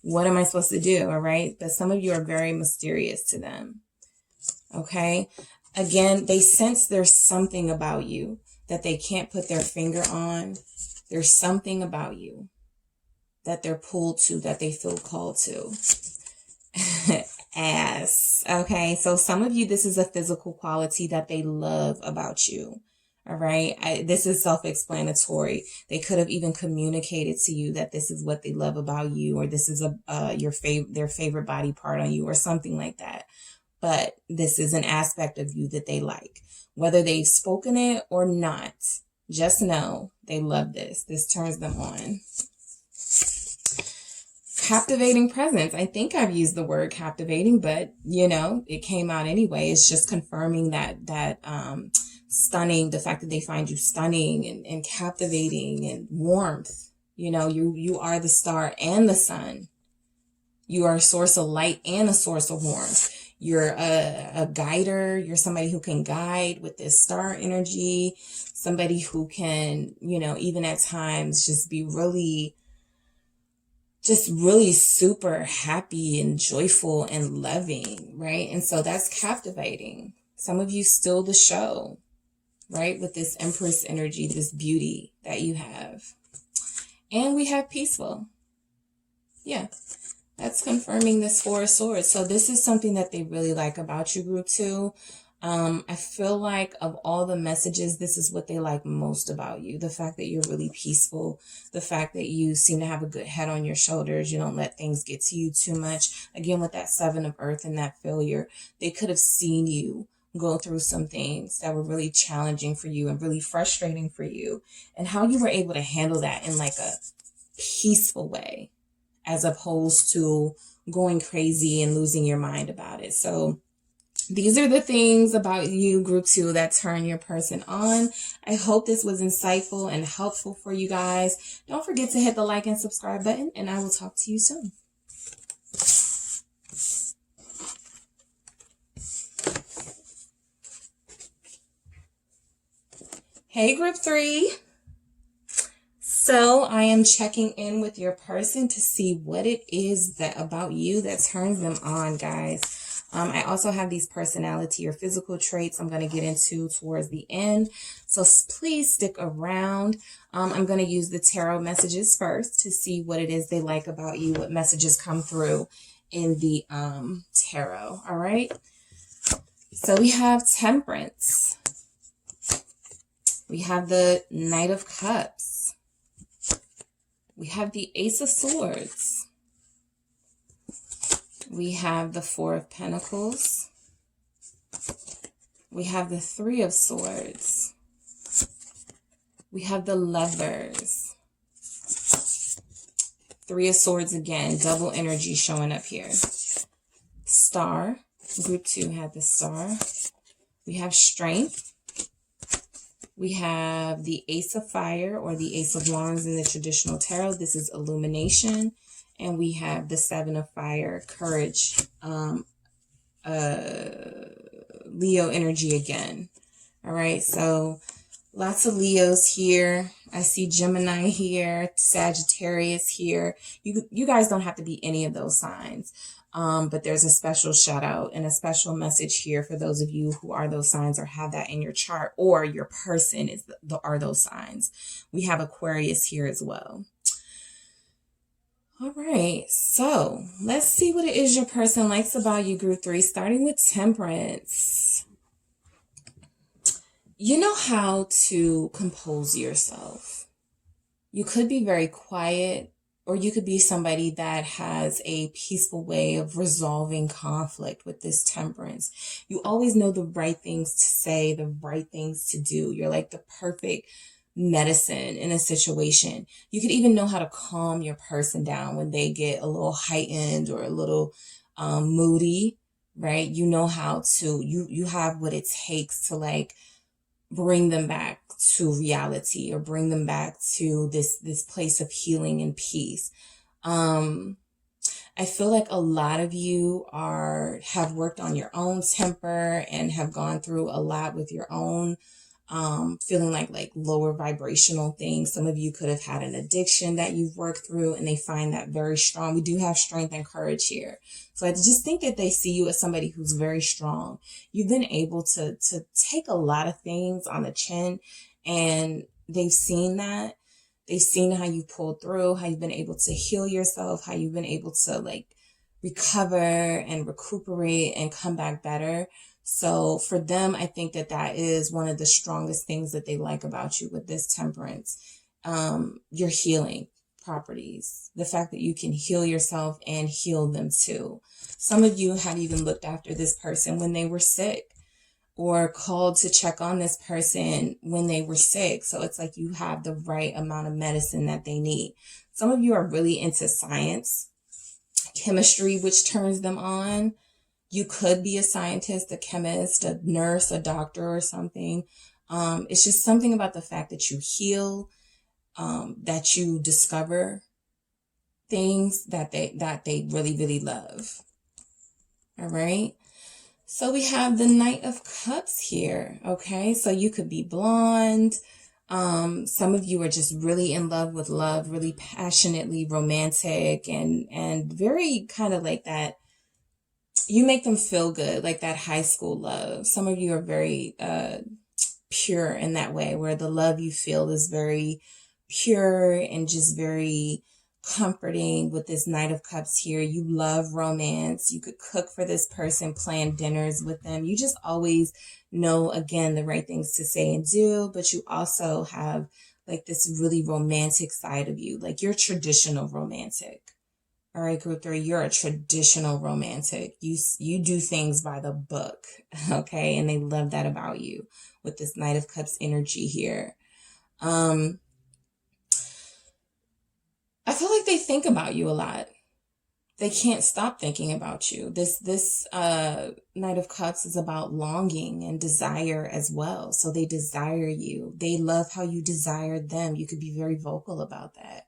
what am I supposed to do? All right. But some of you are very mysterious to them. Okay. Again, they sense there's something about you that they can't put their finger on. There's something about you that they're pulled to, that they feel called to. Ass. Okay, so some of you, this is a physical quality that they love about you. All right, this is self-explanatory. They could have even communicated to you that this is what they love about you, or this is their favorite body part on you, or something like that. But this is an aspect of you that they like, whether they've spoken it or not. Just know they love this. This turns them on. Captivating presence. I think I've used the word captivating, but you know, it came out anyway. It's just confirming that stunning, the fact that they find you stunning and captivating and warmth. You know, you are the star and the sun. You are a source of light and a source of warmth. You're a guider. You're somebody who can guide with this star energy. Somebody who can, you know, even at times just be really super happy and joyful and loving, right? And so that's captivating. Some of you steal the show, right? With this Empress energy, this beauty that you have. And we have peaceful. Yeah, that's confirming this Four of Swords. So this is something that they really like about you, group 2. I feel like of all the messages, this is what they like most about you. The fact that you're really peaceful. The fact that you seem to have a good head on your shoulders. You don't let things get to you too much. Again, with that 7 of Earth and that failure, they could have seen you go through some things that were really challenging for you and really frustrating for you. And how you were able to handle that in like a peaceful way, as opposed to going crazy and losing your mind about it. So these are the things about you, group 2, that turn your person on. I hope this was insightful and helpful for you guys. Don't forget to hit the like and subscribe button, and I will talk to you soon. Hey, group 3. So I am checking in with your person to see what it is that about you that turns them on, guys. I also have these personality or physical traits I'm going to get into towards the end. So please stick around. I'm going to use the tarot messages first to see what it is they like about you, what messages come through in the tarot. All right. So we have Temperance. We have the Knight of Cups. We have the Ace of Swords. We have the 4 of Pentacles. We have the 3 of Swords. We have the Lovers. 3 of Swords again, double energy showing up here. Star. Group 2 had the Star. We have Strength. We have the Ace of Fire or the Ace of Wands in the traditional tarot. This is illumination. and we have the Seven of Fire, courage, Leo energy again. All right, so lots of Leos here. I see Gemini here, Sagittarius here. You guys don't have to be any of those signs. But there's a special shout out and a special message here for those of you who are those signs or have that in your chart, or your person are those signs. We have Aquarius here as well. All right, so let's see what it is your person likes about you, group 3, starting with Temperance. You know how to compose yourself. You could be very quiet, or you could be somebody that has a peaceful way of resolving conflict with this Temperance. You always know the right things to say, the right things to do. You're like the perfect medicine in a situation. You could even know how to calm your person down when they get a little heightened or a little moody, right? You know how to, you have what it takes to like bring them back to reality, or bring them back to this place of healing and peace. I feel like a lot of you have worked on your own temper and have gone through a lot with your own feeling like lower vibrational things. Some of you could have had an addiction that you've worked through, and they find that very strong. We do have strength and courage here. So I just think that they see you as somebody who's very strong. You've been able to take a lot of things on the chin, and they've seen that. They've seen how you pulled through, how you've been able to heal yourself, how you've been able to like recover and recuperate and come back better. So for them, I think that is one of the strongest things that they like about you with this Temperance. Your healing properties, the fact that you can heal yourself and heal them too. Some of you have even looked after this person when they were sick, or called to check on this person when they were sick. So it's like you have the right amount of medicine that they need. Some of you are really into science, chemistry, which turns them on. You could be a scientist, a chemist, a nurse, a doctor, or something. It's just something about the fact that you heal, that you discover things that they really, really love. All right. So we have the Knight of Cups here. Okay. So you could be blonde. Some of you are just really in love with love, really passionately romantic, and very kind of like that. You make them feel good, like that high school love. Some of you are very pure in that way, where the love you feel is very pure and just very comforting with this Knight of Cups here. You love romance. You could cook for this person, plan dinners with them. You just always know, again, the right things to say and do, but you also have like this really romantic side of you. Like you're traditional romantic. All right, group 3, you're a traditional romantic. You do things by the book, okay? And they love that about you with this Knight of Cups energy here. I feel like they think about you a lot. They can't stop thinking about you. This Knight of Cups is about longing and desire as well. So they desire you. They love how you desire them. You could be very vocal about that,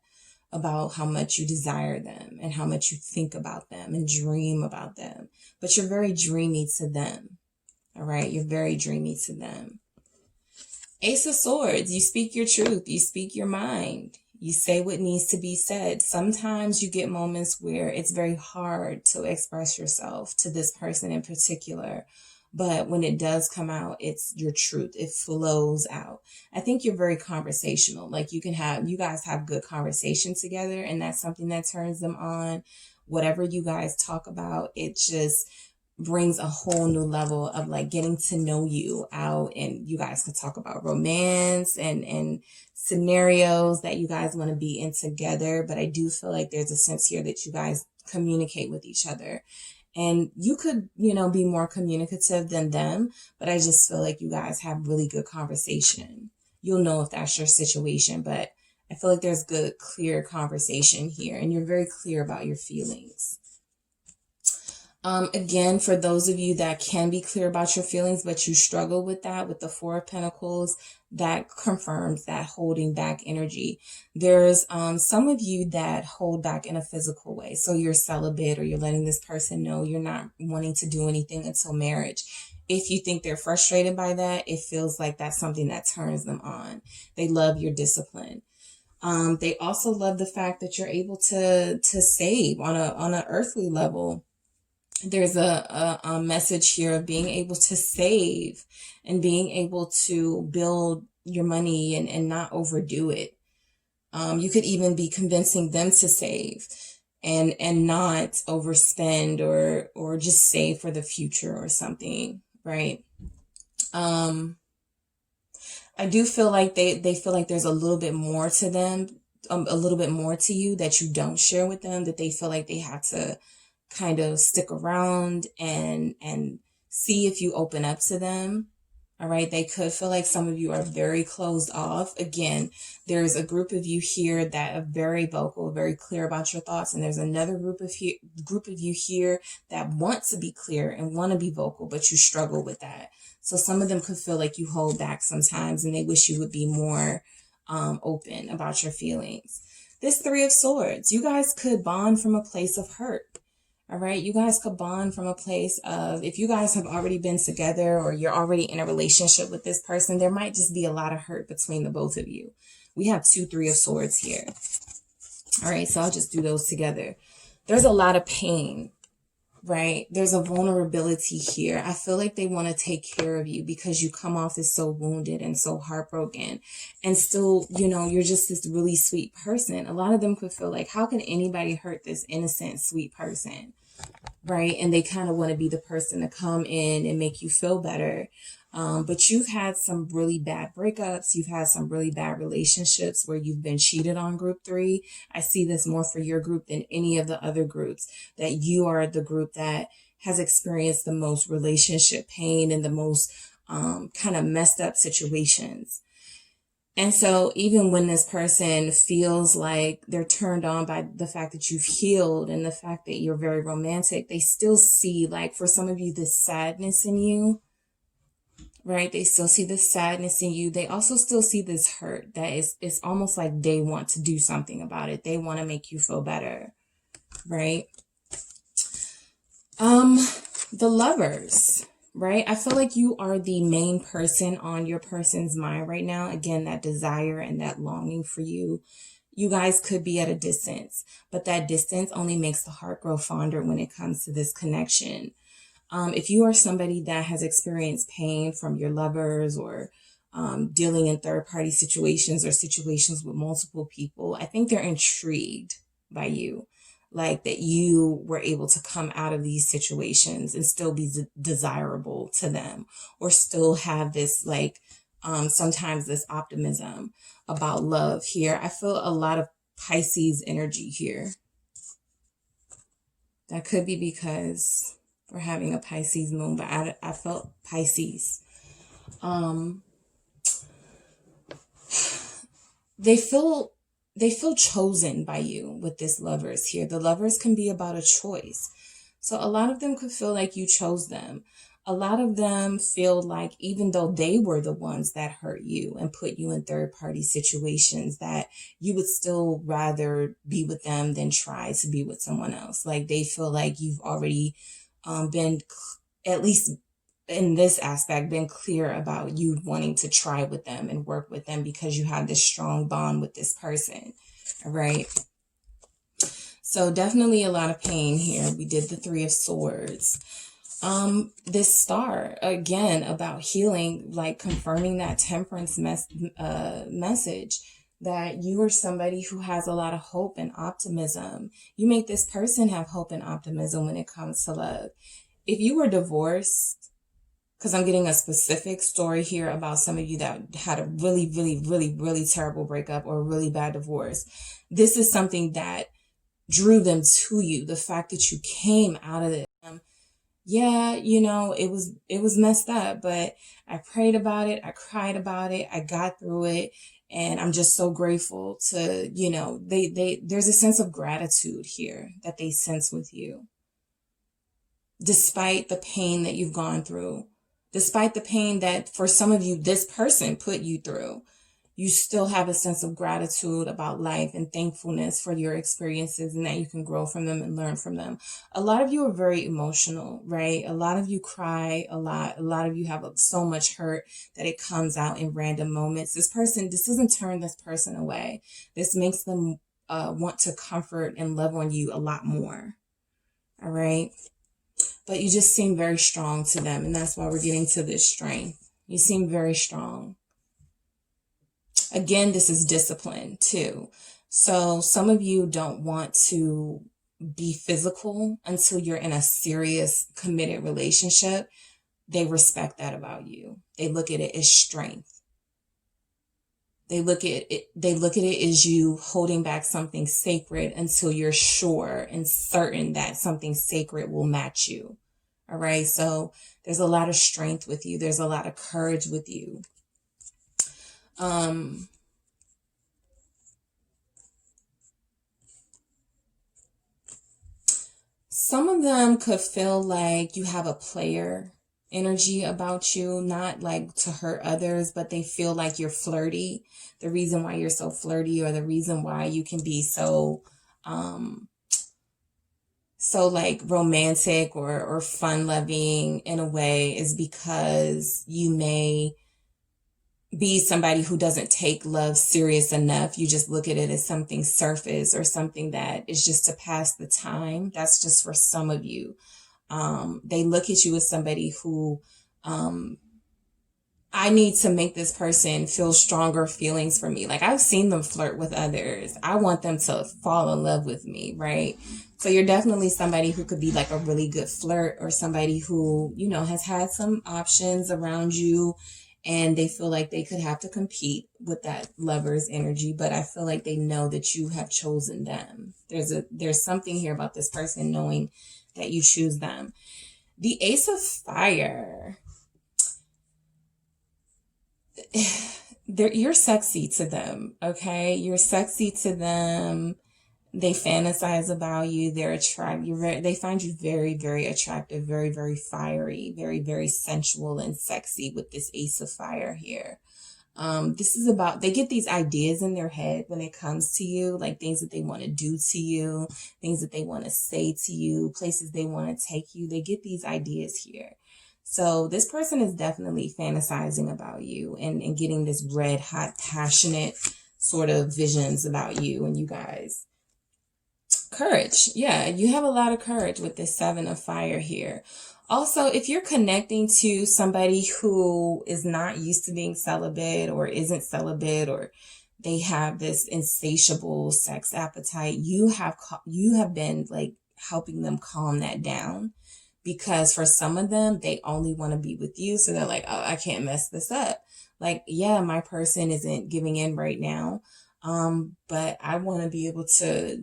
about how much you desire them and how much you think about them and dream about them. But you're very dreamy to them. All right. You're very dreamy to them. Ace of Swords. You speak your truth. You speak your mind. You say what needs to be said. Sometimes you get moments where it's very hard to express yourself to this person in particular. But when it does come out, it's your truth. It flows out. I think you're very conversational. Like you guys have good conversation together, and that's something that turns them on. Whatever you guys talk about, it just brings a whole new level of like getting to know you out, and you guys can talk about romance and scenarios that you guys want to be in together. But I do feel like there's a sense here that you guys communicate with each other. And you could, be more communicative than them, but I just feel like you guys have really good conversation. You'll know if that's your situation, but I feel like there's good, clear conversation here, and you're very clear about your feelings. Again, for those of you that can be clear about your feelings, but you struggle with that, with the Four of Pentacles, that confirms that holding back energy. There's some of you that hold back in a physical way. So you're celibate, or you're letting this person know you're not wanting to do anything until marriage. If you think they're frustrated by that, it feels like that's something that turns them on. They love your discipline. They also love the fact that you're able to save on an earthly level. There's a message here of being able to save and being able to build your money and not overdo it. You could even be convincing them to save and not overspend or just save for the future or something, right? I do feel like they feel like there's a little bit more to them, a little bit more to you that you don't share with them, that they feel like they have to kind of stick around and see if you open up to them. All right. They could feel like some of you are very closed off. Again, there's a group of you here that are very vocal, very clear about your thoughts. And there's another group of you here that want to be clear and want to be vocal, but you struggle with that. So some of them could feel like you hold back sometimes and they wish you would be more open about your feelings. This Three of Swords, you guys could bond from a place of hurt. All right. You guys could bond from a place of, if you guys have already been together or you're already in a relationship with this person, there might just be a lot of hurt between the both of you. We have 2 Three of Swords here. All right. So I'll just do those together. There's a lot of pain, right? There's a vulnerability here. I feel like they want to take care of you because you come off as so wounded and so heartbroken, and still, you know, you're just this really sweet person. A lot of them could feel like, how can anybody hurt this innocent, sweet person? Right? And they kind of want to be the person to come in and make you feel better. But you've had some really bad breakups. You've had some really bad relationships where you've been cheated on, group 3. I see this more for your group than any of the other groups, that you are the group that has experienced the most relationship pain and the most kind of messed up situations. And so even when this person feels like they're turned on by the fact that you've healed and the fact that you're very romantic, they still see, like, for some of you, this sadness in you, right? They still see this sadness in you. They also still see this hurt that it's almost like they want to do something about it. They want to make you feel better, right? The Lovers. Right? I feel like you are the main person on your person's mind right now. Again, that desire and that longing for you. You guys could be at a distance, but that distance only makes the heart grow fonder when it comes to this connection. If you are somebody that has experienced pain from your lovers, or dealing in third-party situations or situations with multiple people, I think they're intrigued by you. Like, that you were able to come out of these situations and still be desirable to them, or still have this, like, sometimes this optimism about love here. I feel a lot of Pisces energy here. That could be because we're having a Pisces moon, but I felt Pisces. They feel chosen by you with this Lovers here. The Lovers can be about a choice. So a lot of them could feel like you chose them. A lot of them feel like, even though they were the ones that hurt you and put you in third-party situations, that you would still rather be with them than try to be with someone else. Like, they feel like you've already been, at least in this aspect, been clear about you wanting to try with them and work with them because you have this strong bond with this person. All right. So definitely a lot of pain here. We did the Three of Swords. This Star, again, about healing, like confirming that Temperance message, that you are somebody who has a lot of hope and optimism. You make this person have hope and optimism when it comes to love. If you were divorced, because I'm getting a specific story here about some of you that had a really, really, really, really terrible breakup or a really bad divorce, this is something that drew them to you. The fact that you came out of it. Yeah, you know, it was messed up, but I prayed about it. I cried about it. I got through it. And I'm just so grateful to, you know, there's a sense of gratitude here that they sense with you. despite the pain that you've gone through, despite the pain that for some of you, this person put you through, you still have a sense of gratitude about life and thankfulness for your experiences and that you can grow from them and learn from them. A lot of you are very emotional, right? A lot of you cry a lot. A lot of you have so much hurt that it comes out in random moments. This doesn't turn this person away. This makes them want to comfort and love on you a lot more. All right. But you just seem very strong to them. And that's why we're getting to this strength. You seem very strong. Again, this is discipline too. So some of you don't want to be physical until you're in a serious, committed relationship. They respect that about you. They look at it as strength. They look at it as you holding back something sacred until you're sure and certain that something sacred will match you. All right. So there's a lot of strength with you. There's a lot of courage with you. Some of them could feel like you have a player energy about you, not like to hurt others, but they feel like you're flirty. The reason why you're so flirty, or the reason why you can be so like romantic or fun loving in a way, is because you may be somebody who doesn't take love serious enough. You just look at it as something surface or something that is just to pass the time. That's just for some of you. They look at you as somebody who, I need to make this person feel stronger feelings for me. Like, I've seen them flirt with others. I want them to fall in love with me, right? So you're definitely somebody who could be like a really good flirt, or somebody who, you know, has had some options around you, and they feel like they could have to compete with that lover's energy. But I feel like they know that you have chosen them. There's something here about this person knowing that you choose them. The Ace of Fire. You're sexy to them, okay? You're sexy to them. They fantasize about you. They find you very, very attractive, very, very fiery, very, very sensual and sexy with this Ace of Fire here. This is about, they get these ideas in their head when it comes to you, like things that they want to do to you, things that they want to say to you, places they want to take you. They get these ideas here. So this person is definitely fantasizing about you and getting this red hot, passionate sort of visions about you and you guys. Courage. Yeah, you have a lot of courage with this Seven of Fire here. Also, if you're connecting to somebody who is not used to being celibate or isn't celibate, or they have this insatiable sex appetite, you have been like helping them calm that down, because for some of them, they only want to be with you. So they're like, oh, I can't mess this up. Like, yeah, my person isn't giving in right now. But I want to be able to,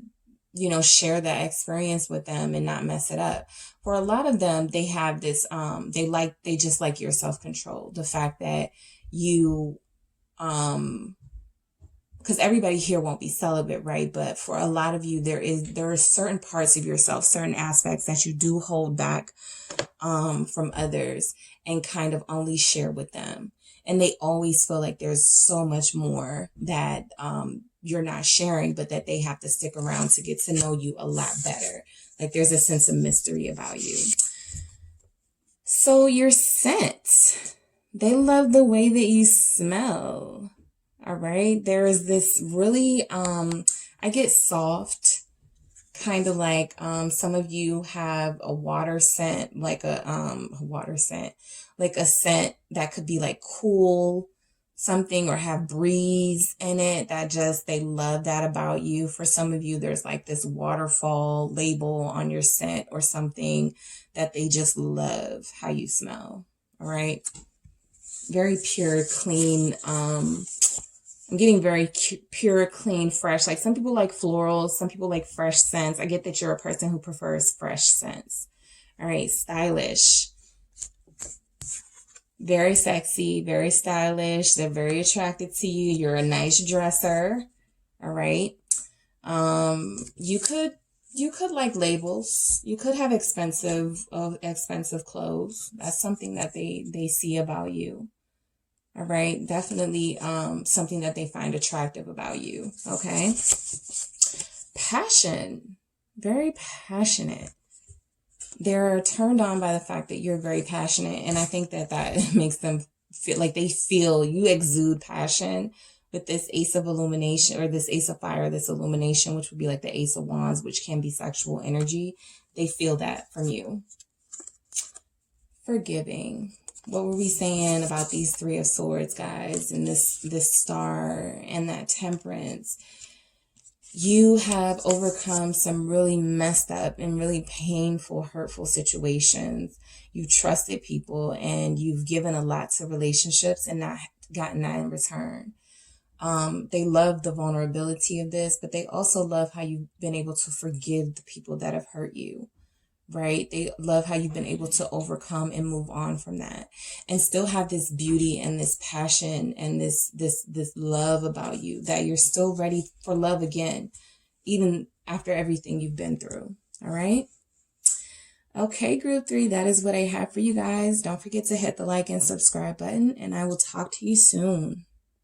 you know, share that experience with them and not mess it up. For a lot of them, they have this, they just like your self-control. The fact that you, because everybody here won't be celibate, right? But for a lot of you, there are certain parts of yourself, certain aspects that you do hold back, from others and kind of only share with them. And they always feel like there's so much more that, you're not sharing, but that they have to stick around to get to know you a lot better. Like, there's a sense of mystery about you. So your scent, they love the way that you smell. All right. There is this really, I get soft, kind of like, some of you have a water scent, like a scent that could be like cool something, or have breeze in it, that just, they love that about you. For some of you, there's like this waterfall label on your scent or something that they just love how you smell. All right. Very pure, clean. I'm getting very pure, clean, fresh. Like, some people like florals, some people like fresh scents. I get that you're a person who prefers fresh scents. All right. Stylish. Very sexy, very stylish. They're very attracted to you. You're a nice dresser. All right. You could You could like labels. You could have expensive clothes. That's something that they see about you. All right. Definitely something that they find attractive about you. Okay. Passion. Very passionate. They're turned on by the fact that you're very passionate. And I think that that makes them feel like they feel you exude passion with this Ace of Illumination, or this Ace of Fire, this Illumination, which would be like the Ace of Wands, which can be sexual energy. They feel that from you. Forgiving. What were we saying about these Three of Swords, guys, and this Star and that Temperance? You have overcome some really messed up and really painful, hurtful situations. You've trusted people and you've given a lot to relationships and not gotten that in return. They love the vulnerability of this, but they also love how you've been able to forgive the people that have hurt you, right? They love how you've been able to overcome and move on from that and still have this beauty and this passion and this love about you, that you're still ready for love again, even after everything you've been through. All right. Okay, group 3, that is what I have for you guys. Don't forget to hit the like and subscribe button, and I will talk to you soon.